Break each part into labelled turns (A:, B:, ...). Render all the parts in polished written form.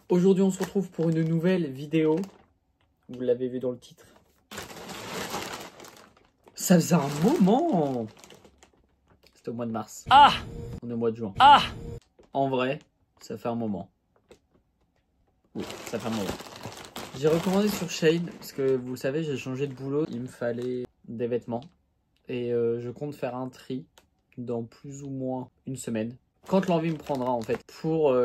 A: Aujourd'hui, on se retrouve pour une nouvelle vidéo. Vous l'avez vu dans le titre. Ça faisait un moment. C'était au mois de mars. Ah! On est au mois de juin. Ah! En vrai, ça fait un moment. Oui, ça fait un moment. J'ai recommandé sur Shein, parce que vous le savez, j'ai changé de boulot. Il me fallait des vêtements. Et je compte faire un tri dans plus ou moins une semaine. Quand l'envie me prendra en fait, pour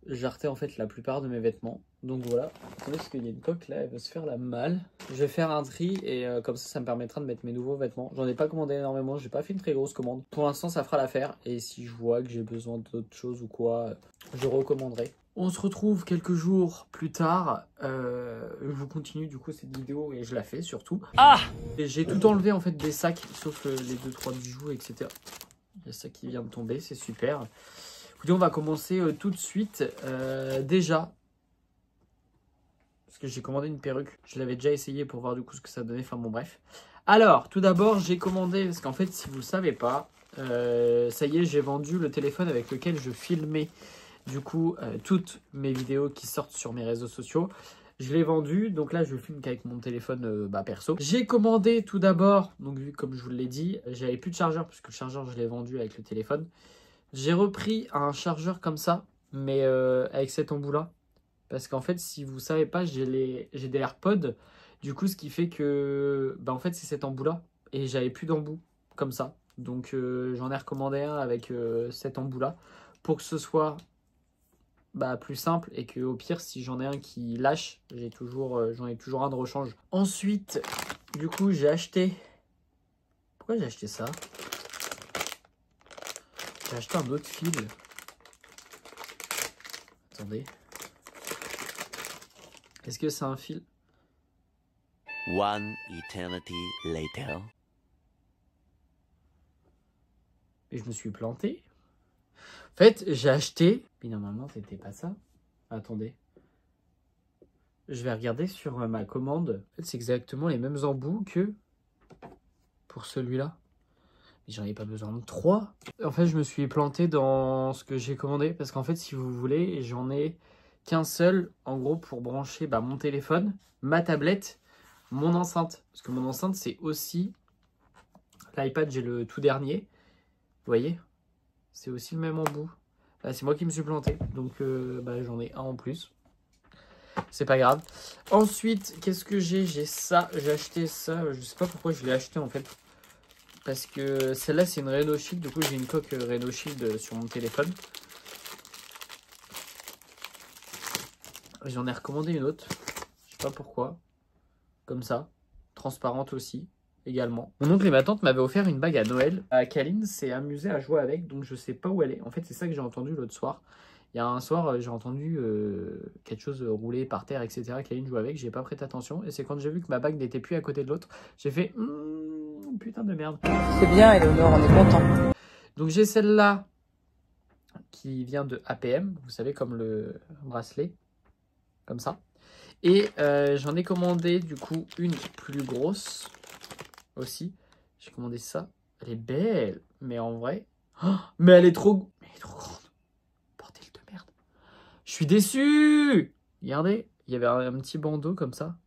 A: jarter en fait la plupart de mes vêtements. Donc voilà, attendez parce qu'il y a une coque là, elle veut se faire la malle. Je vais faire un tri et comme ça me permettra de mettre mes nouveaux vêtements. J'en ai pas commandé énormément, j'ai pas fait une très grosse commande. Pour l'instant ça fera l'affaire et si je vois que j'ai besoin d'autres choses ou quoi, je recommanderai. On se retrouve quelques jours plus tard. Je vous continue du coup cette vidéo et je la fais surtout. Ah! J'ai tout enlevé en fait des sacs, sauf les 2-3 bijoux, etc. Il y a ça qui vient de tomber, c'est super. Écoutez, on va commencer tout de suite. Déjà, parce que j'ai commandé une perruque. Je l'avais déjà essayé pour voir du coup ce que ça donnait. Enfin bon, bref. Alors, tout d'abord, j'ai commandé, parce qu'en fait, si vous ne savez pas, ça y est, j'ai vendu le téléphone avec lequel je filmais du coup toutes mes vidéos qui sortent sur mes réseaux sociaux. Je l'ai vendu, donc là je filme qu'avec mon téléphone perso. J'ai commandé tout d'abord, donc vu comme je vous l'ai dit, j'avais plus de chargeur puisque le chargeur je l'ai vendu avec le téléphone. J'ai repris un chargeur comme ça, mais avec cet embout là. Parce qu'en fait, si vous savez pas, j'ai des AirPods. Du coup, ce qui fait que, en fait, c'est cet embout là. Et j'avais plus d'embout comme ça. Donc j'en ai recommandé un avec cet embout là. Pour que ce soit plus simple et que au pire si j'en ai un qui lâche j'en ai toujours un de rechange. Ensuite du coup j'ai acheté, pourquoi j'ai acheté ça, j'ai acheté un autre fil, attendez, est-ce que c'est un fil?
B: One eternity later.
A: Et je me suis planté. En fait, j'ai acheté... Mais normalement, c'était pas ça. Attendez. Je vais regarder sur ma commande. En fait, c'est exactement les mêmes embouts que pour celui-là. Mais j'en ai pas besoin de 3. En fait, je me suis planté dans ce que j'ai commandé. Parce qu'en fait, si vous voulez, j'en ai qu'un seul, en gros, pour brancher mon téléphone, ma tablette, mon enceinte. Parce que mon enceinte, c'est aussi... L'iPad, j'ai le tout dernier. Vous voyez? C'est aussi le même embout. Là, c'est moi qui me suis planté. Donc, j'en ai un en plus. C'est pas grave. Ensuite, qu'est-ce que j'ai? J'ai ça. J'ai acheté ça. Je sais pas pourquoi je l'ai acheté en fait. Parce que celle-là, c'est une Reno Shield. Du coup, j'ai une coque Reno Shield sur mon téléphone. J'en ai recommandé une autre. Je sais pas pourquoi. Comme ça. Transparente aussi. Également. Mon oncle et ma tante m'avaient offert une bague à Noël. Kaline s'est amusée à jouer avec, donc je sais pas où elle est. En fait, c'est ça que j'ai entendu l'autre soir. Il y a un soir, j'ai entendu quelque chose rouler par terre, etc. Kaline joue avec, j'ai pas prêté attention. Et c'est quand j'ai vu que ma bague n'était plus à côté de l'autre, j'ai fait putain de merde.
C: C'est bien, Eleonore, on est content.
A: Donc j'ai celle-là qui vient de APM, vous savez, comme le bracelet, comme ça. Et j'en ai commandé du coup une plus grosse. Aussi, j'ai commandé ça. Elle est belle, mais en vrai... Oh, mais elle est trop grande. Bordel de merde. Je suis déçu. Regardez, il y avait un petit bandeau comme ça.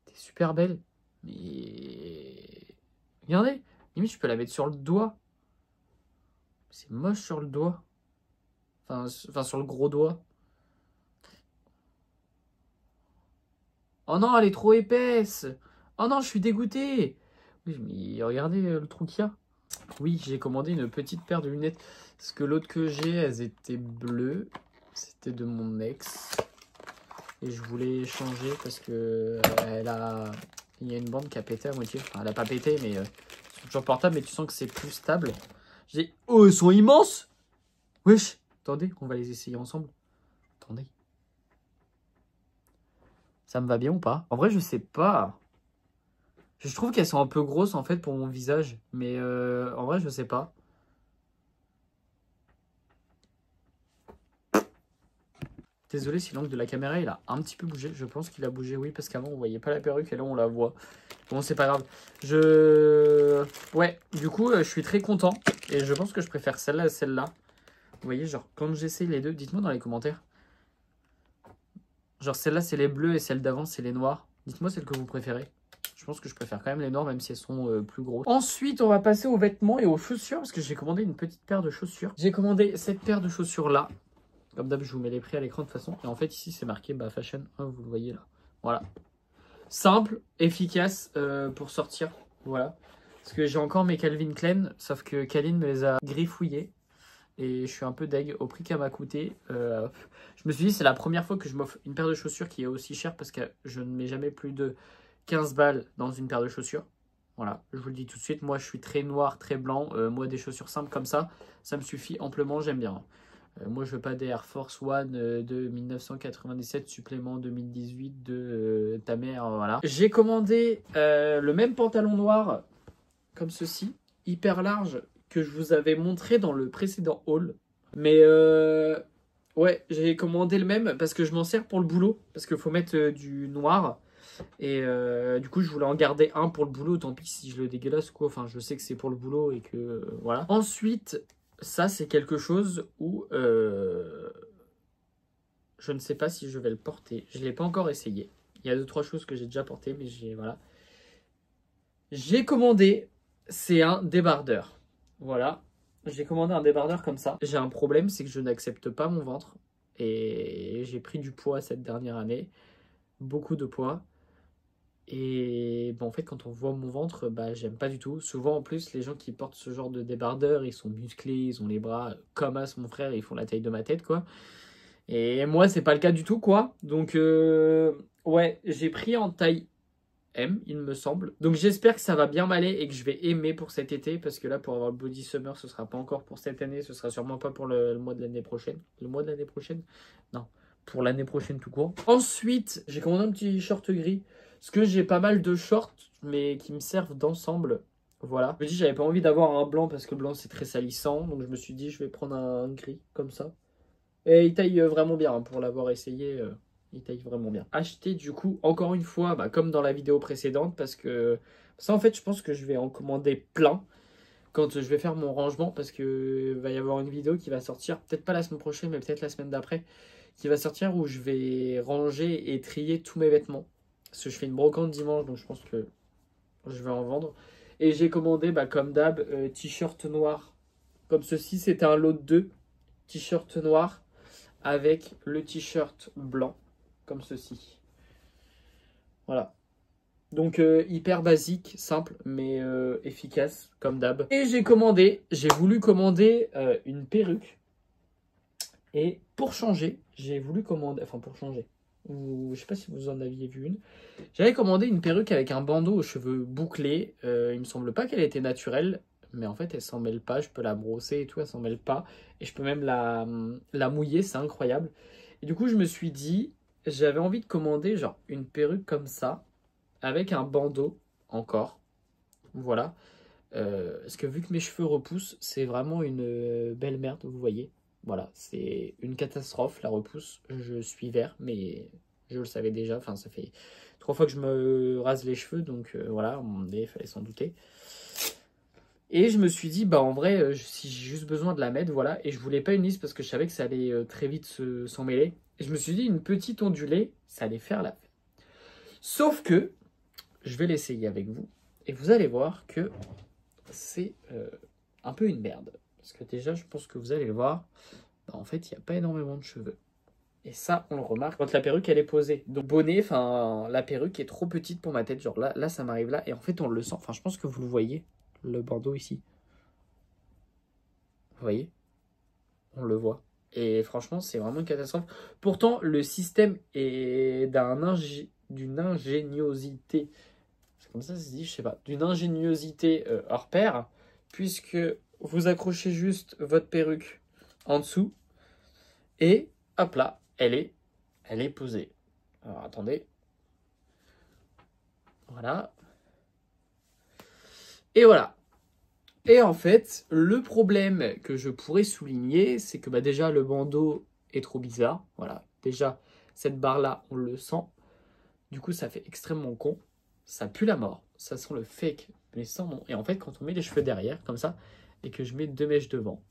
A: C'est super belle. Mais... Regardez, limite, je peux la mettre sur le doigt. C'est moche sur le doigt. Enfin, sur le gros doigt. Oh non, elle est trop épaisse. Oh non, je suis dégoûté. Oui, mais regardez le trou qu'il y a. Oui, j'ai commandé une petite paire de lunettes. Parce que l'autre que j'ai, elles étaient bleues. C'était de mon ex. Et je voulais changer parce que il y a une bande qui a pété à moitié. Enfin, elle a pas pété, mais c'est toujours portable. Mais tu sens que c'est plus stable. J'ai... Oh, elles sont immenses. Wesh. Attendez, on va les essayer ensemble. Attendez. Ça me va bien ou pas? En vrai, je sais pas. Je trouve qu'elles sont un peu grosses en fait pour mon visage. Mais en vrai, je sais pas. Désolé si l'angle de la caméra il a un petit peu bougé. Je pense qu'il a bougé, oui, parce qu'avant on voyait pas la perruque et là on la voit. Bon, c'est pas grave. Ouais, du coup, je suis très content. Et je pense que je préfère celle-là à celle-là. Vous voyez, genre, quand j'essaye les deux, dites-moi dans les commentaires. Genre celle-là, c'est les bleus et celle d'avant, c'est les noirs. Dites-moi celle que vous préférez. Je pense que je préfère quand même les noirs, même si elles sont plus grosses. Ensuite, on va passer aux vêtements et aux chaussures, parce que j'ai commandé une petite paire de chaussures. J'ai commandé cette paire de chaussures-là. Comme d'hab, je vous mets les prix à l'écran de toute façon. Et en fait, ici, c'est marqué Fashion 1, vous le voyez là. Voilà. Simple, efficace pour sortir. Voilà. Parce que j'ai encore mes Calvin Klein, sauf que Kaline me les a griffouillés. Et je suis un peu deg au prix qu'elle m'a coûté. Je me suis dit, c'est la première fois que je m'offre une paire de chaussures qui est aussi chère parce que je ne mets jamais plus de 15 balles dans une paire de chaussures. Voilà, je vous le dis tout de suite. Moi, je suis très noir, très blanc. Moi, des chaussures simples comme ça me suffit amplement. J'aime bien. Moi, je veux pas des Air Force One de 1997, supplément 2018 de ta mère. Voilà. J'ai commandé le même pantalon noir comme ceci, hyper large, que je vous avais montré dans le précédent haul. Mais ouais, j'ai commandé le même parce que je m'en sers pour le boulot. Parce qu'il faut mettre du noir. Et du coup, je voulais en garder un pour le boulot. Tant pis si je le dégueulasse ou quoi. Enfin, je sais que c'est pour le boulot et que voilà. Ensuite, ça, c'est quelque chose où je ne sais pas si je vais le porter. Je ne l'ai pas encore essayé. Il y a 2-3 choses que j'ai déjà portées, mais voilà. J'ai commandé, c'est un débardeur. Voilà. J'ai commandé un débardeur comme ça. J'ai un problème, c'est que je n'accepte pas mon ventre. Et j'ai pris du poids cette dernière année. Beaucoup de poids. Et bon, en fait, quand on voit mon ventre, j'aime pas du tout. Souvent, en plus, les gens qui portent ce genre de débardeur, ils sont musclés, ils ont les bras comme As, mon frère, ils font la taille de ma tête, quoi. Et moi, c'est pas le cas du tout, quoi. Donc, ouais, j'ai pris en taille M, il me semble. Donc, j'espère que ça va bien m'aller et que je vais aimer pour cet été. Parce que là, pour avoir le body summer, ce sera pas encore pour cette année. Ce sera sûrement pas pour le mois de l'année prochaine. Le mois de l'année prochaine? Non, pour l'année prochaine tout court. Ensuite, j'ai commandé un petit short gris. Parce que j'ai pas mal de shorts, mais qui me servent d'ensemble. Voilà. Je me dis, j'avais pas envie d'avoir un blanc parce que le blanc c'est très salissant. Donc je me suis dit, je vais prendre un gris comme ça. Et il taille vraiment bien. Hein, pour l'avoir essayé, il taille vraiment bien. Acheter du coup, encore une fois, comme dans la vidéo précédente. Parce que ça, en fait, je pense que je vais en commander plein quand je vais faire mon rangement. Parce que va y avoir une vidéo qui va sortir, peut-être pas la semaine prochaine, mais peut-être la semaine d'après. Qui va sortir où je vais ranger et trier tous mes vêtements. Parce que je fais une brocante dimanche, donc je pense que je vais en vendre. Et j'ai commandé, comme d'hab, t-shirt noir. Comme ceci, c'était un lot de 2. T-shirt noir avec le t-shirt blanc. Comme ceci. Voilà. Donc, hyper basique, simple, mais efficace, comme d'hab. Et j'ai voulu commander une perruque. Et pour changer, j'ai voulu commander... Enfin, pour changer... Ou je sais pas si vous en aviez vu une. J'avais commandé une perruque avec un bandeau aux cheveux bouclés. Il me semble pas qu'elle était naturelle, mais en fait elle s'en mêle pas. Je peux la brosser et tout, elle s'en mêle pas. Et je peux même la mouiller, c'est incroyable. Et du coup je me suis dit, j'avais envie de commander genre une perruque comme ça, avec un bandeau encore. Voilà. Parce que vu que mes cheveux repoussent, c'est vraiment une belle merde, vous voyez. Voilà, c'est une catastrophe, la repousse. Je suis vert, mais je le savais déjà. Enfin, ça fait 3 fois que je me rase les cheveux, donc voilà, il fallait s'en douter. Et je me suis dit, en vrai, si j'ai juste besoin de la mettre, voilà. Et je voulais pas une lisse parce que je savais que ça allait très vite s'en mêler. Et je me suis dit, une petite ondulée, ça allait faire la fête. Sauf que, je vais l'essayer avec vous. Et vous allez voir que c'est un peu une merde. Parce que déjà, je pense que vous allez le voir, en fait, il n'y a pas énormément de cheveux. Et ça, on le remarque quand la perruque, elle est posée. Donc, bonnet, la perruque est trop petite pour ma tête. Genre là, ça m'arrive là. Et en fait, on le sent. Enfin, je pense que vous le voyez, le bandeau ici. Vous voyez? On le voit. Et franchement, c'est vraiment une catastrophe. Pourtant, le système est d'une ingéniosité. C'est comme ça que ça se dit, je sais pas. D'une ingéniosité hors pair. Puisque vous accrochez juste votre perruque en dessous. Et hop là, elle est posée. Alors attendez. Voilà. Et voilà. Et en fait, le problème que je pourrais souligner, c'est que déjà le bandeau est trop bizarre. Voilà. Déjà, cette barre-là, on le sent. Du coup, ça fait extrêmement con. Ça pue la mort. Ça sent le fake, mais sans nom. Et en fait, quand on met les cheveux derrière, comme ça, et que je mets 2 mèches devant,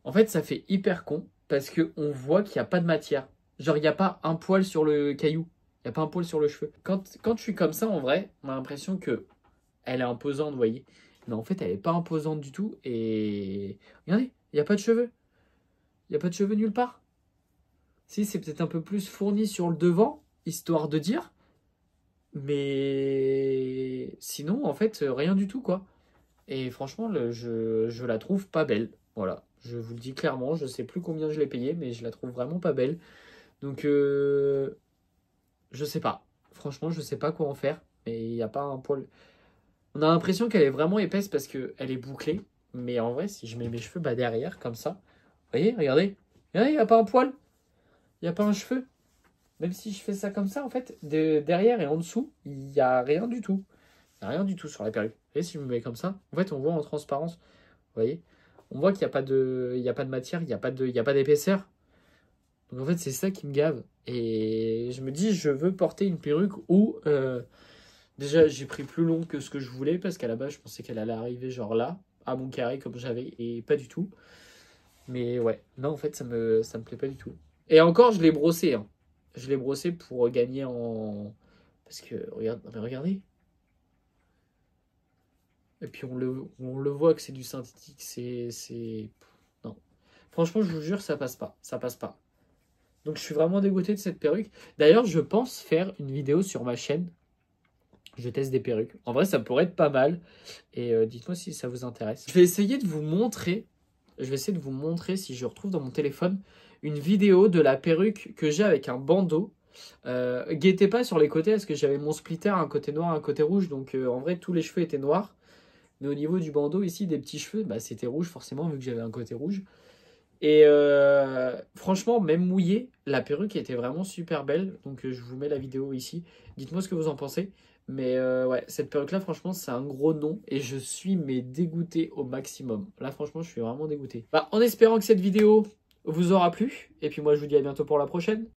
A: en fait, ça fait hyper con parce qu'on voit qu'il n'y a pas de matière. Genre, il n'y a pas un poil sur le caillou. Il n'y a pas un poil sur le cheveu. Quand je suis comme ça, en vrai, on a l'impression que elle est imposante, vous voyez. Mais en fait, elle n'est pas imposante du tout. Et regardez, il n'y a pas de cheveux. Il n'y a pas de cheveux nulle part. Si, c'est peut-être un peu plus fourni sur le devant, histoire de dire. Mais sinon, en fait, rien du tout, quoi. Et franchement, je la trouve pas belle. Voilà, je vous le dis clairement, je sais plus combien je l'ai payé, mais je la trouve vraiment pas belle. Donc, je sais pas. Franchement, je sais pas quoi en faire. Mais il n'y a pas un poil. On a l'impression qu'elle est vraiment épaisse parce qu'elle est bouclée. Mais en vrai, si je mets mes cheveux bah, derrière, comme ça. Vous voyez, regardez. Regardez, il n'y a pas un poil. Il n'y a pas un cheveu. Même si je fais ça comme ça, en fait, derrière et en dessous, il n'y a rien du tout. Il n'y a rien du tout sur la perruque. Vous voyez, si je me mets comme ça, en fait, on voit en transparence. Vous voyez, on voit qu'il n'y a pas de matière, il n'y a pas d'épaisseur. Donc en fait, c'est ça qui me gave. Et je me dis, je veux porter une perruque où... déjà, j'ai pris plus long que ce que je voulais, parce qu'à la base, je pensais qu'elle allait arriver genre là, à mon carré, comme j'avais, et pas du tout. Mais ouais, non, en fait, ça me plaît pas du tout. Et encore, je l'ai brossé, hein. Je l'ai brossé pour gagner en... Parce que, regarde, mais regardez. Et puis on le voit que c'est du synthétique, c'est... Non. Franchement, je vous jure, ça passe pas. Ça passe pas. Donc je suis vraiment dégoûté de cette perruque. D'ailleurs, je pense faire une vidéo sur ma chaîne. Je teste des perruques. En vrai, ça pourrait être pas mal. Et dites-moi si ça vous intéresse. Je vais essayer de vous montrer... Je vais essayer de vous montrer, si je retrouve dans mon téléphone, une vidéo de la perruque que j'ai avec un bandeau. Guettez pas sur les côtés, parce que j'avais mon splitter, un côté noir, un côté rouge. Donc en vrai, tous les cheveux étaient noirs. Mais au niveau du bandeau, ici, des petits cheveux, bah, c'était rouge forcément, vu que j'avais un côté rouge. Et franchement, même mouillé, la perruque était vraiment super belle. Donc je vous mets la vidéo ici. Dites-moi ce que vous en pensez. Mais ouais, cette perruque-là, franchement, c'est un gros non. Et je suis mais dégoûté au maximum. Là, franchement, je suis vraiment dégoûté. Bah, en espérant que cette vidéo vous aura plu. Et puis moi, je vous dis à bientôt pour la prochaine.